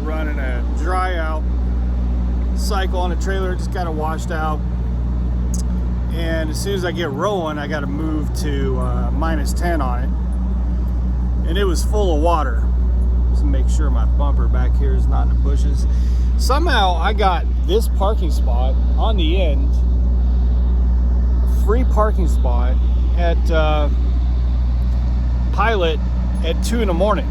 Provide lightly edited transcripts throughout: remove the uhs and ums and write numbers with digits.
running a dry out cycle on a trailer, just got it washed out. And as soon as I get rolling, I got to move to -10 on it. And it was full of water. Just make sure my bumper back here is not in the bushes. Somehow I got this parking spot on the end, free parking spot at Pilot at 2 in the morning.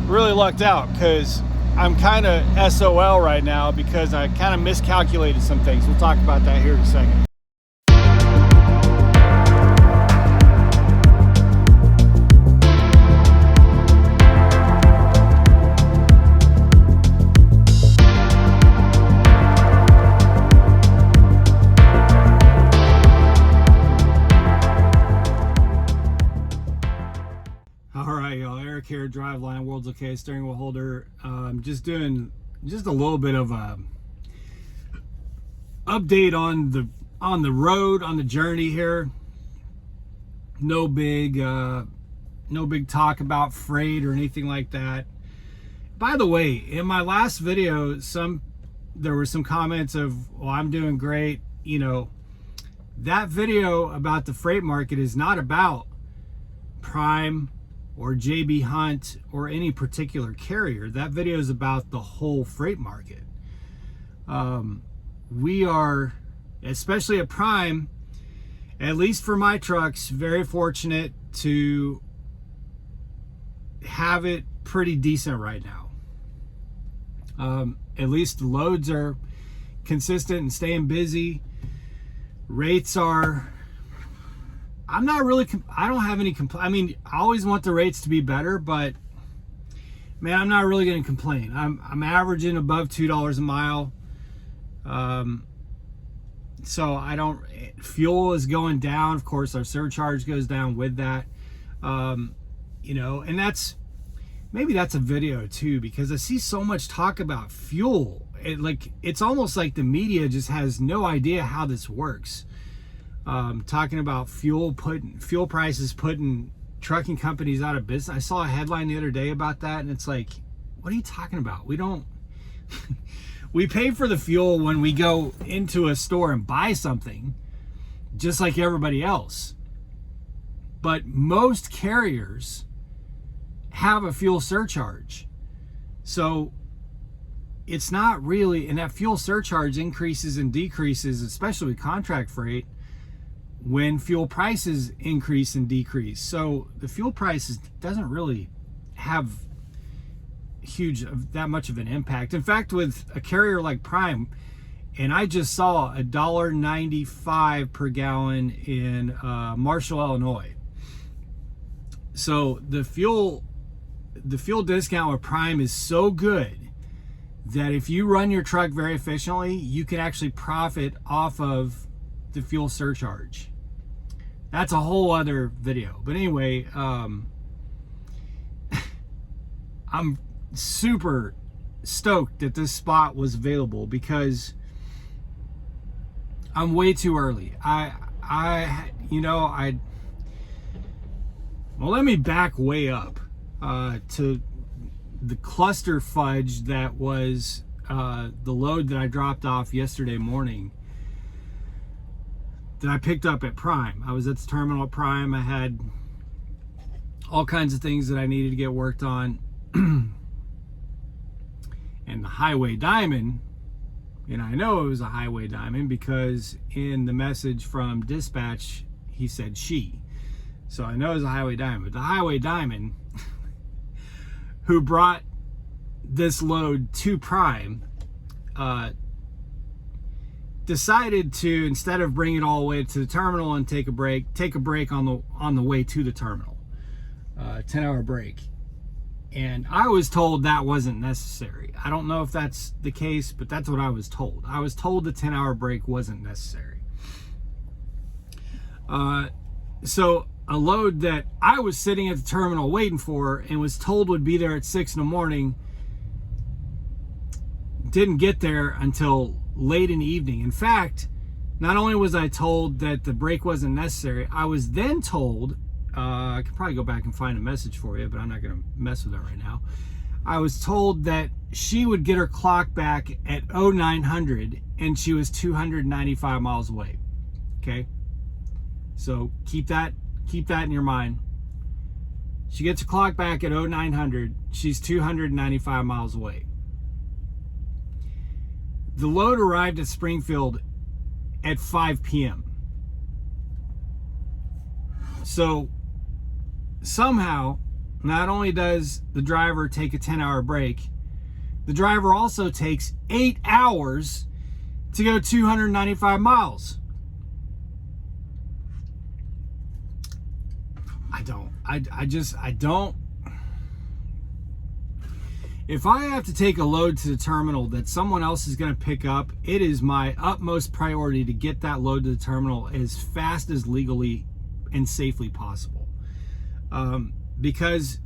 Really lucked out because I'm kind of SOL right now because I kind of miscalculated some things. We'll talk about that here in a second. Here, driveline, world's okay, steering wheel holder. Just doing just a little bit of a update on the road, on the journey here. No big talk about freight or anything like that. By the way, in my last video, there were some comments of, well, I'm doing great. You know, that video about the freight market is not about Prime or JB Hunt or any particular carrier. That video is about the whole freight market. We are, especially at Prime, at least for my trucks, very fortunate to have it pretty decent right now. At least the loads are consistent and staying busy. Rates are, I don't have any I mean, I always want the rates to be better, but man, I'm not really going to complain. I'm averaging above $2 a mile. So fuel is going down. Of course, our surcharge goes down with that. You know, and maybe that's a video too, because I see so much talk about fuel. It's almost like the media just has no idea how this works. Talking about fuel prices putting trucking companies out of business. I saw a headline the other day about that, and it's like, what are you talking about? We pay for the fuel when we go into a store and buy something, just like everybody else. But most carriers have a fuel surcharge. So it's not really, and that fuel surcharge increases and decreases, especially with contract freight, when fuel prices increase and decrease. So the fuel prices doesn't really have that much of an impact. In fact, with a carrier like Prime, and I just saw $1.95 per gallon in Marshall, Illinois. So the fuel discount with Prime is so good that if you run your truck very efficiently, you can actually profit off of the fuel surcharge. That's a whole other video. But anyway, I'm super stoked that this spot was available because I'm way too early. Well, let me back way up to the cluster fudge that was the load that I dropped off yesterday morning, that I picked up at Prime. I was at the terminal at Prime. I had all kinds of things that I needed to get worked on. And the Highway Diamond, and I know it was a Highway Diamond because in the message from dispatch, he said she. So I know it was a Highway Diamond. But the Highway Diamond, who brought this load to Prime, decided to, instead of bring it all the way to the terminal and take a break on the way to the terminal. 10-hour break. And I was told that wasn't necessary. I don't know if that's the case, but that's what I was told. I was told the 10-hour break wasn't necessary. So a load that I was sitting at the terminal waiting for and was told would be there at 6 in the morning didn't get there until late in the evening. In fact, not only was I told that the break wasn't necessary, I was then told, I could probably go back and find a message for you, but I'm not going to mess with that right now. I was told that she would get her clock back at 0900 and she was 295 miles away. Okay, so keep that in your mind. She gets her clock back at 0900. She's 295 miles away. The load arrived at Springfield at 5 p.m. So somehow, not only does the driver take a 10-hour break, the driver also takes 8 hours to go 295 miles. I don't. If I have to take a load to the terminal that someone else is going to pick up, it is my utmost priority to get that load to the terminal as fast as legally and safely possible. Because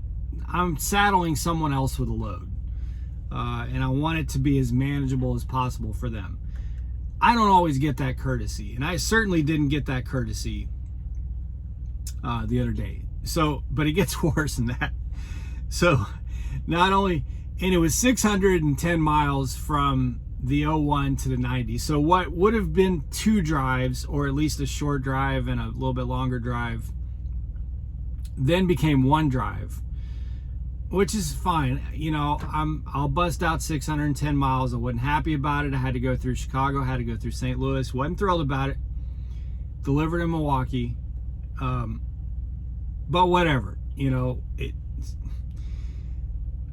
I'm saddling someone else with a load. And I want it to be as manageable as possible for them. I don't always get that courtesy, and I certainly didn't get that courtesy the other day. So, but it gets worse than that. So, not only, and it was 610 miles from the 01 to the 90. So what would have been 2 drives, or at least a short drive and a little bit longer drive, then became 1 drive, which is fine. You know, I'll bust out 610 miles. I wasn't happy about it. I had to go through Chicago, had to go through St. Louis. Wasn't thrilled about it. Delivered in Milwaukee. But whatever, you know,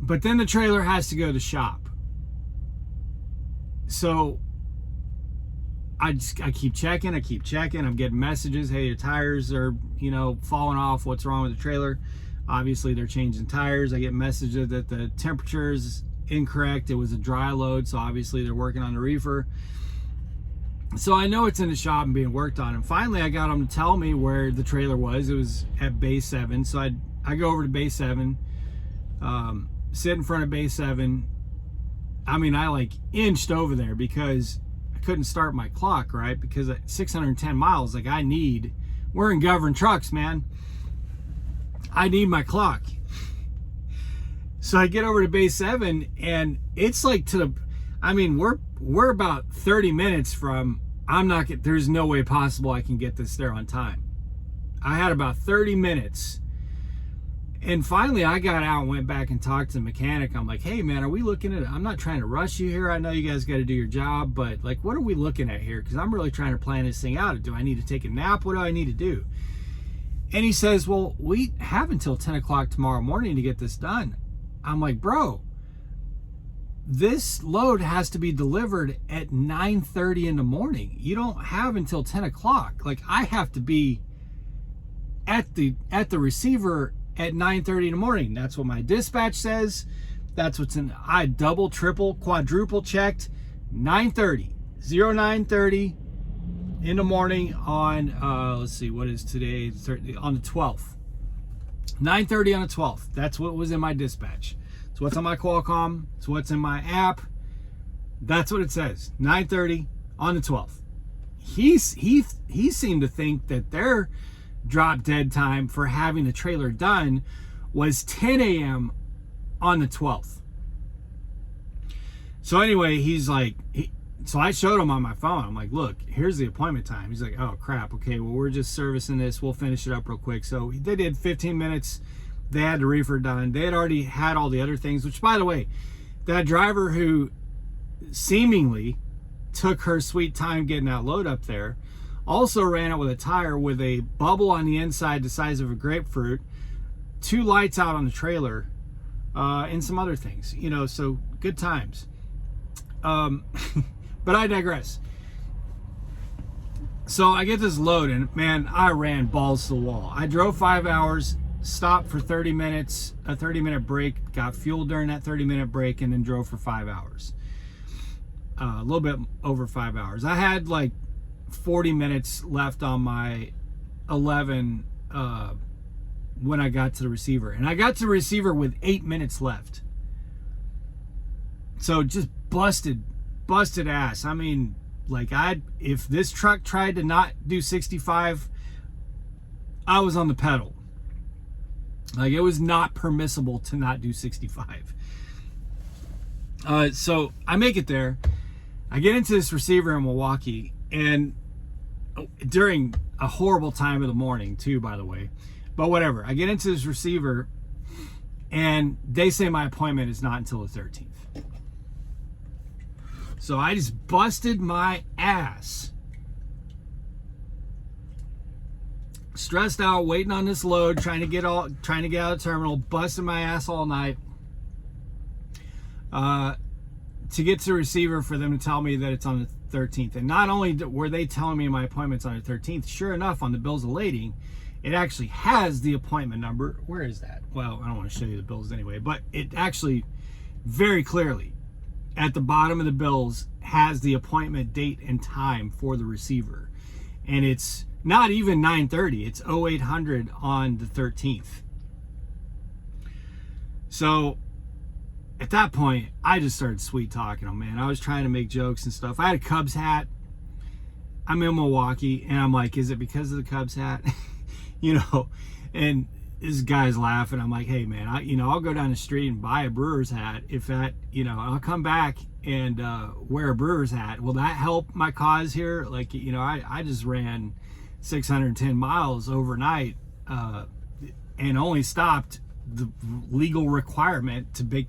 but then the trailer has to go to shop. So I keep checking. I'm getting messages. Hey, your tires are, you know, falling off. What's wrong with the trailer? Obviously, they're changing tires. I get messages that the temperature is incorrect. It was a dry load, so obviously they're working on the reefer. So I know it's in the shop and being worked on. And finally, I got them to tell me where the trailer was. It was at Bay 7. So I go over to Bay 7, sit in front of Bay 7. I mean, I like inched over there because I couldn't start my clock, right? Because at 610 miles, like we're in governed trucks, man. I need my clock. So I get over to Bay 7, and it's like we're about 30 minutes from, there's no way possible I can get this there on time. I had about 30 minutes. And finally I got out and went back and talked to the mechanic. I'm like, hey man, are we looking at, I'm not trying to rush you here. I know you guys got to do your job, but like, what are we looking at here? Because I'm really trying to plan this thing out. Do I need to take a nap? What do I need to do? And he says, well, we have until 10 o'clock tomorrow morning to get this done. I'm like, bro, this load has to be delivered at 9:30 in the morning. You don't have until 10 o'clock. Like, I have to be at the receiver at 9:30 in the morning. That's what my dispatch says. That's what's in. I double, triple, quadruple checked. 9:30, 09:30 in the morning on, let's see, what is today? On the 12th. 9:30 on the 12th. That's what was in my dispatch. It's what's on my Qualcomm. It's what's in my app. That's what it says. 9:30 on the 12th. He seemed to think that their drop dead time for having the trailer done was 10 a.m. on the 12th. So anyway, he's like, so I showed him on my phone. I'm like, look, here's the appointment time. He's like, oh crap. Okay, well, we're just servicing this. We'll finish it up real quick. So they did 15 minutes. They had the reefer done. They had already had all the other things, which, by the way, that driver who seemingly took her sweet time getting that load up there also ran it with a tire with a bubble on the inside the size of a grapefruit, 2 lights out on the trailer, and some other things, you know, so good times. But I digress. So I get this load, and man, I ran balls to the wall. I drove 5 hours, stopped for 30 minutes, a 30-minute break, got fuel during that 30-minute break, and then drove for 5 hours. A little bit over 5 hours. I had like 40 minutes left on my 11 when I got to the receiver. And I got to the receiver with 8 minutes left. So just busted ass. I mean, like, if this truck tried to not do 65, I was on the pedal. Like, it was not permissible to not do 65. So I make it there. I get into this receiver in Milwaukee, and during a horrible time of the morning too, by the way, but whatever. I get into this receiver, and they say my appointment is not until the 13th. So I just busted my ass, stressed out, waiting on this load, trying to get out of the terminal, busting my ass all night, to get to the receiver for them to tell me that it's on the 13th. And not only were they telling me my appointment's on the 13th, sure enough, on the bills of lading, it actually has the appointment number. Where is that? Well, I don't want to show you the bills anyway, but it actually very clearly at the bottom of the bills has the appointment date and time for the receiver. And it's not even 9:30, it's 0800 on the 13th. So at that point, I just started sweet talking them, man. I was trying to make jokes and stuff. I had a Cubs hat. I'm in Milwaukee, and I'm like, is it because of the Cubs hat? You know, and this guy's laughing. I'm like, hey, man, I'll go down the street and buy a Brewers hat if that, I'll come back and wear a Brewers hat. Will that help my cause here? Like, I just ran 610 miles overnight and only stopped the legal requirement to be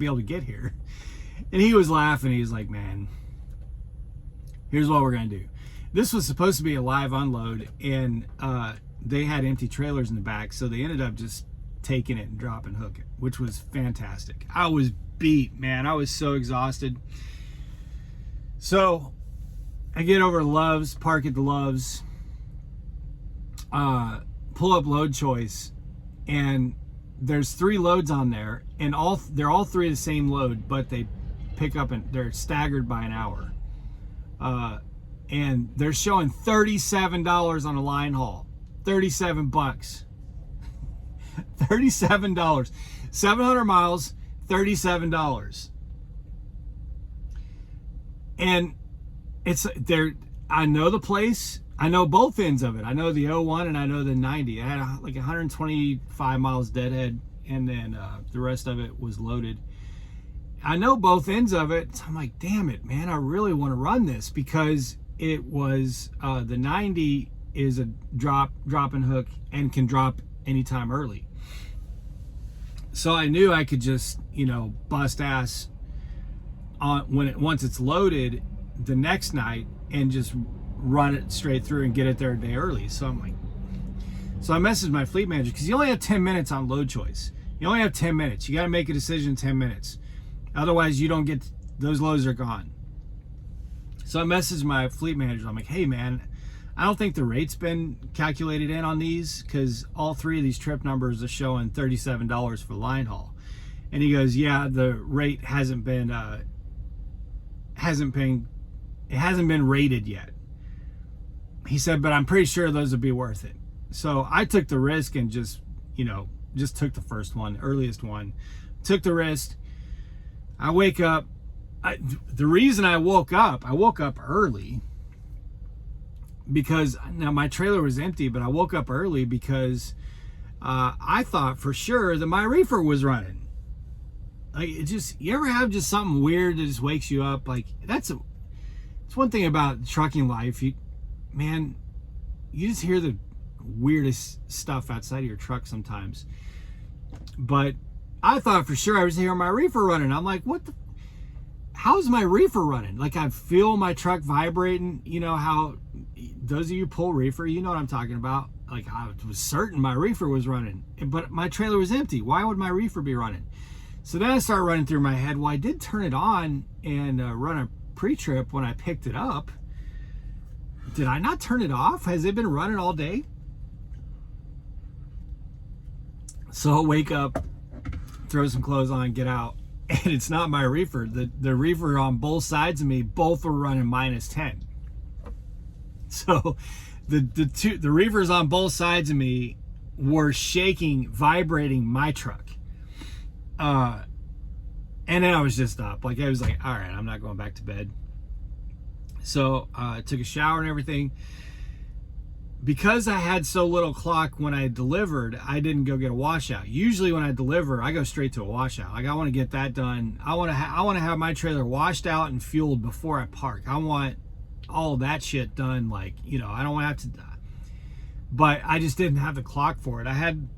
able to get here. And he was laughing. He was like, man, here's what we're gonna do. This was supposed to be a live unload, and they had empty trailers in the back, so they ended up just taking it and dropping hook it, which was fantastic. I was beat, man. I was so exhausted. So I get over to Love's, park at the Love's, pull up load choice, and there's 3 loads on there, and they're all 3 the same load, but they pick up and they're staggered by an hour. And they're showing $37 on a line haul. $37. $37. 700 miles, $37. And I know the place. I know both ends of it. I know the 01 and I know the 90. I had like 125 miles deadhead, and then the rest of it was loaded. I know both ends of it. So I'm like, damn it, man, I really want to run this, because it was the 90 is a drop and hook and can drop anytime early. So I knew I could just, bust ass on once it's loaded the next night and just run it straight through and get it there a day early. So I'm like, so I messaged my fleet manager, because you only have 10 minutes on load choice. You only have 10 minutes. You got to make a decision in 10 minutes. Otherwise, you don't get, those loads are gone. So I messaged my fleet manager. I'm like, hey, man, I don't think the rate's been calculated in on these, because all 3 of these trip numbers are showing $37 for line haul. And he goes, yeah, the rate hasn't been rated yet. He said, but I'm pretty sure those would be worth it. So I took the risk and just took the first one, earliest one. Took the risk. I wake up. The reason I woke up early, because now my trailer was empty, but I woke up early because I thought for sure that my reefer was running. Like, you ever have just something weird that just wakes you up? Like, it's one thing about trucking life. Man, you just hear the weirdest stuff outside of your truck sometimes. But I thought for sure I was hearing my reefer running. I'm like, how's my reefer running? Like, I feel my truck vibrating. You know how those of you pull reefer, you know what I'm talking about. Like, I was certain my reefer was running, but my trailer was empty. Why would my reefer be running? So then I started running through my head, well, I did turn it on and run a pre-trip when I picked it up. Did I not turn it off? Has it been running all day? So I wake up, throw some clothes on, get out, and it's not my reefer. The reefer on both sides of me, both were running -10. So the reefers on both sides of me were shaking, vibrating my truck. And then I was just up. Like, I was like, all right, I'm not going back to bed. So I took a shower and everything. because I had so little clock when I delivered, I didn't go get a washout. Usually when I deliver, I go straight to a washout. Like, I want to get that done. I want to have my trailer washed out and fueled before I park. I want all that shit done. Like, you know, I don't want to have to, but I just didn't have the clock for it. I had,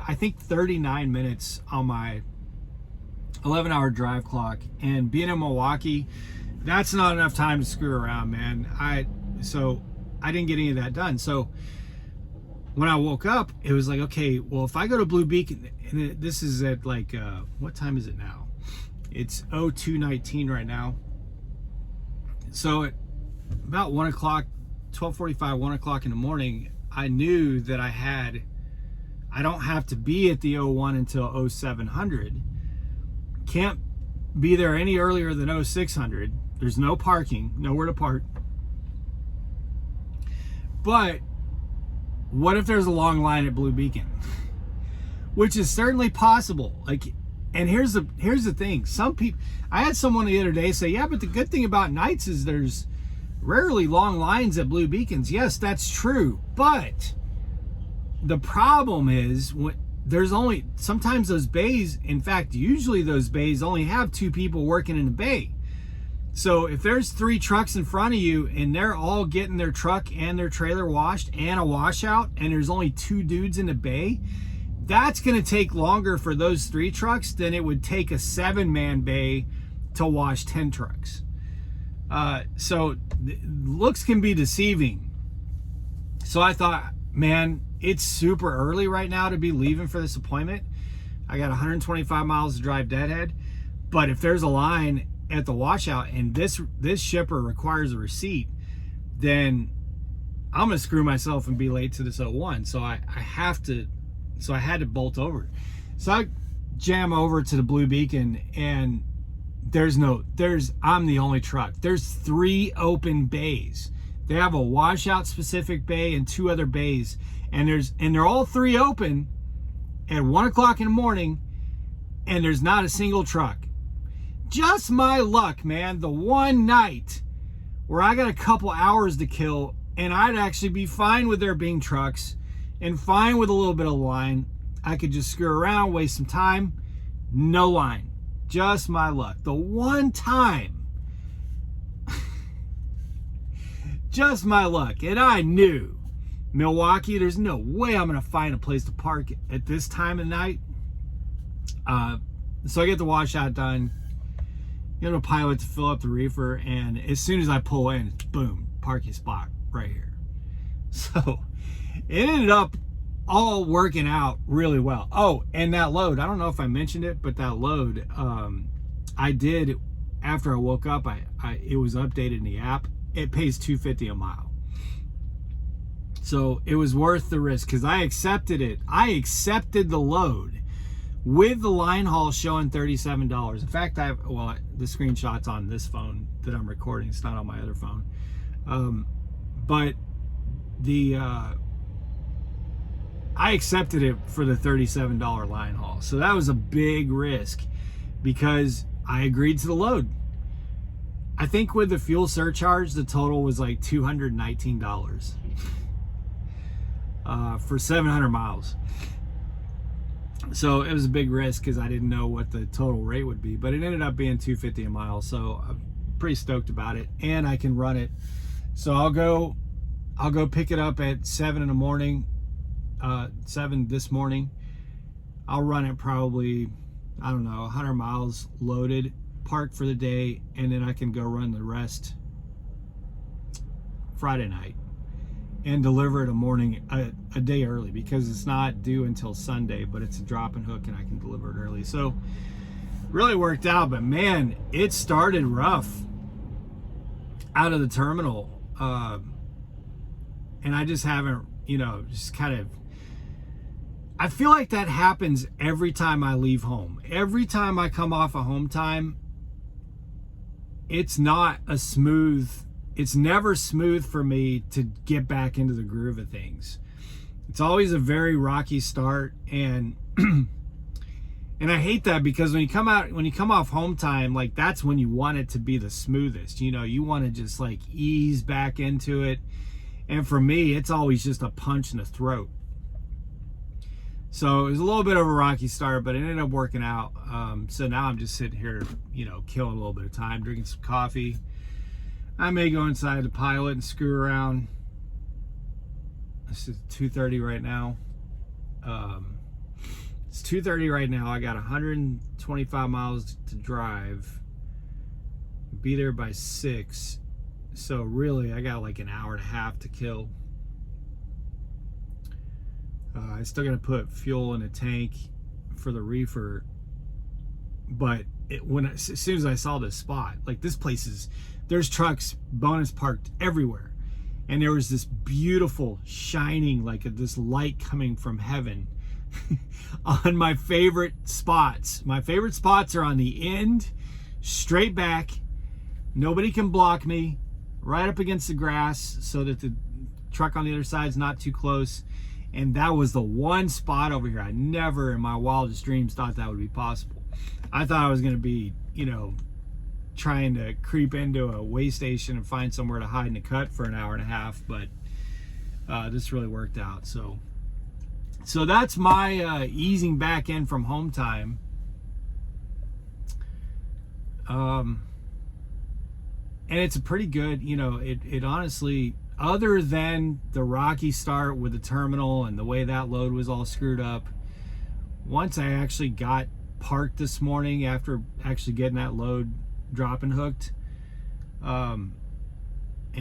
I think, 39 minutes on my 11-hour drive clock, and being in Milwaukee, that's not enough time to screw around, man. So I didn't get any of that done. So when I woke up, it was like, okay, well, if I go to Blue Beacon, and this is at like, what time is it now? It's 02:19 right now. So at about 1 o'clock, 12:45, 1 o'clock in the morning, I knew that I don't have to be at the 01 until 0700. Can't be there any earlier than 0600. There's no parking, nowhere to park. But what if there's a long line at Blue Beacon? Which is certainly possible. Like, and here's the thing. Some people, I had someone the other day say, yeah, but the good thing about nights is there's rarely long lines at Blue Beacons. Yes, that's true. But the problem is, there's only, sometimes those bays, in fact, usually those bays only have 2 people working in a bay. So if there's 3 trucks in front of you and they're all getting their truck and their trailer washed and a washout, and there's only 2 dudes in the bay, that's going to take longer for those 3 trucks than it would take a 7-man bay to wash 10 trucks. So looks can be deceiving. So I thought, man, it's super early right now to be leaving for this appointment. I got 125 miles to drive deadhead, but if there's a line at the washout and this shipper requires a receipt, then I'm gonna screw myself and be late to this 01. So I had to bolt over. So I jam over to the Blue Beacon, and I'm the only truck. There's 3 open bays. They have a washout specific bay and 2 other bays, and they're all 3 open at 1 o'clock in the morning, and there's not a single truck. Just my luck, man. The one night where I got a couple hours to kill, and I'd actually be fine with there being trucks and fine with a little bit of line. I could just screw around, waste some time. No line. Just my luck. The one time. Just my luck. And I knew, Milwaukee, there's no way I'm going to find a place to park at this time of night. So I get the washout done. Get a pilot to fill up the reefer, and as soon as I pull in, boom, parking spot right here. So it ended up all working out really well. Oh, and that load, I don't know if I mentioned it, but that load, I did, after I woke up, it was updated in the app. It pays $2.50 a mile. So it was worth the risk, because I accepted it. I accepted the load with the line haul showing $37. In fact, the screenshot's on this phone that I'm recording. It's not on my other phone. But I accepted it for the $37 line haul. So that was a big risk because I agreed to the load. I think with the fuel surcharge, the total was like $219 for 700 miles. So it was a big risk because I didn't know what the total rate would be, but it ended up being $2.50 a mile. So I'm pretty stoked about it, and I can run it. So I'll go pick it up at 7 in the morning, 7 this morning. I'll run it probably, I don't know, 100 miles loaded, park for the day, and then I can go run the rest Friday night and deliver it a day early, because it's not due until Sunday, but it's a drop and hook and I can deliver it early. So really worked out, but man, it started rough out of the terminal. And I just haven't, just kind of, I feel like that happens every time I leave home. Every time I come off of home time, it's never smooth for me to get back into the groove of things. It's always a very rocky start, and and I hate that, because when you come off home time, like, that's when you want it to be the smoothest. You want to just like ease back into it. And for me, it's always just a punch in the throat. So it was a little bit of a rocky start, but it ended up working out. So now I'm just sitting here, you know, killing a little bit of time, drinking some coffee. I may go inside the pilot and screw around. This is 2:30 right now. It's 2:30 right now. I got 125 miles to drive. Be there by 6. So really, I got like an hour and a half to kill. I still got to put fuel in a tank for the reefer. But as soon as I saw this spot, like this place there's trucks bonus parked everywhere. And there was this beautiful shining, like this light coming from heaven on my favorite spots. My favorite spots are on the end, straight back. Nobody can block me, right up against the grass so that the truck on the other side is not too close. And that was the one spot over here. I never in my wildest dreams thought that would be possible. I thought I was going to be, you know, trying to creep into a way station and find somewhere to hide in a cut for an hour and a half, but this really worked out. So that's my easing back in from home time. And it's a pretty good, you know, it honestly, other than the rocky start with the terminal and the way that load was all screwed up, once I actually got parked this morning after actually getting that load drop and hooked, and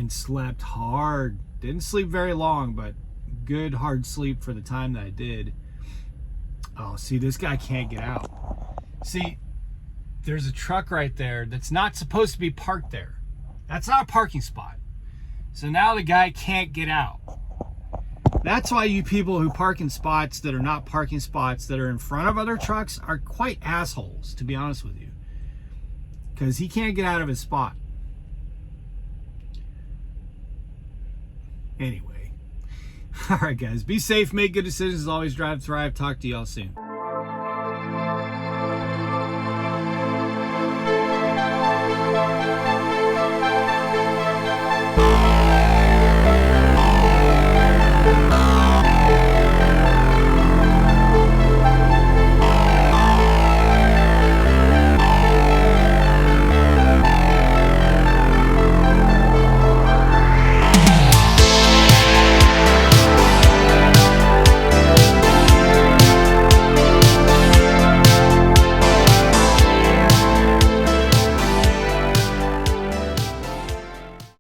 slept hard. Didn't sleep very long, but good hard sleep for the time that I did. Oh, see, this guy can't get out. See, there's a truck right there that's not supposed to be parked there. That's not a parking spot. So now the guy can't get out. That's why you people who park in spots that are not parking spots that are in front of other trucks are quite assholes, to be honest with you. Because he can't get out of his spot. Anyway. All right, guys. Be safe. Make good decisions. Always drive, thrive. Talk to y'all soon.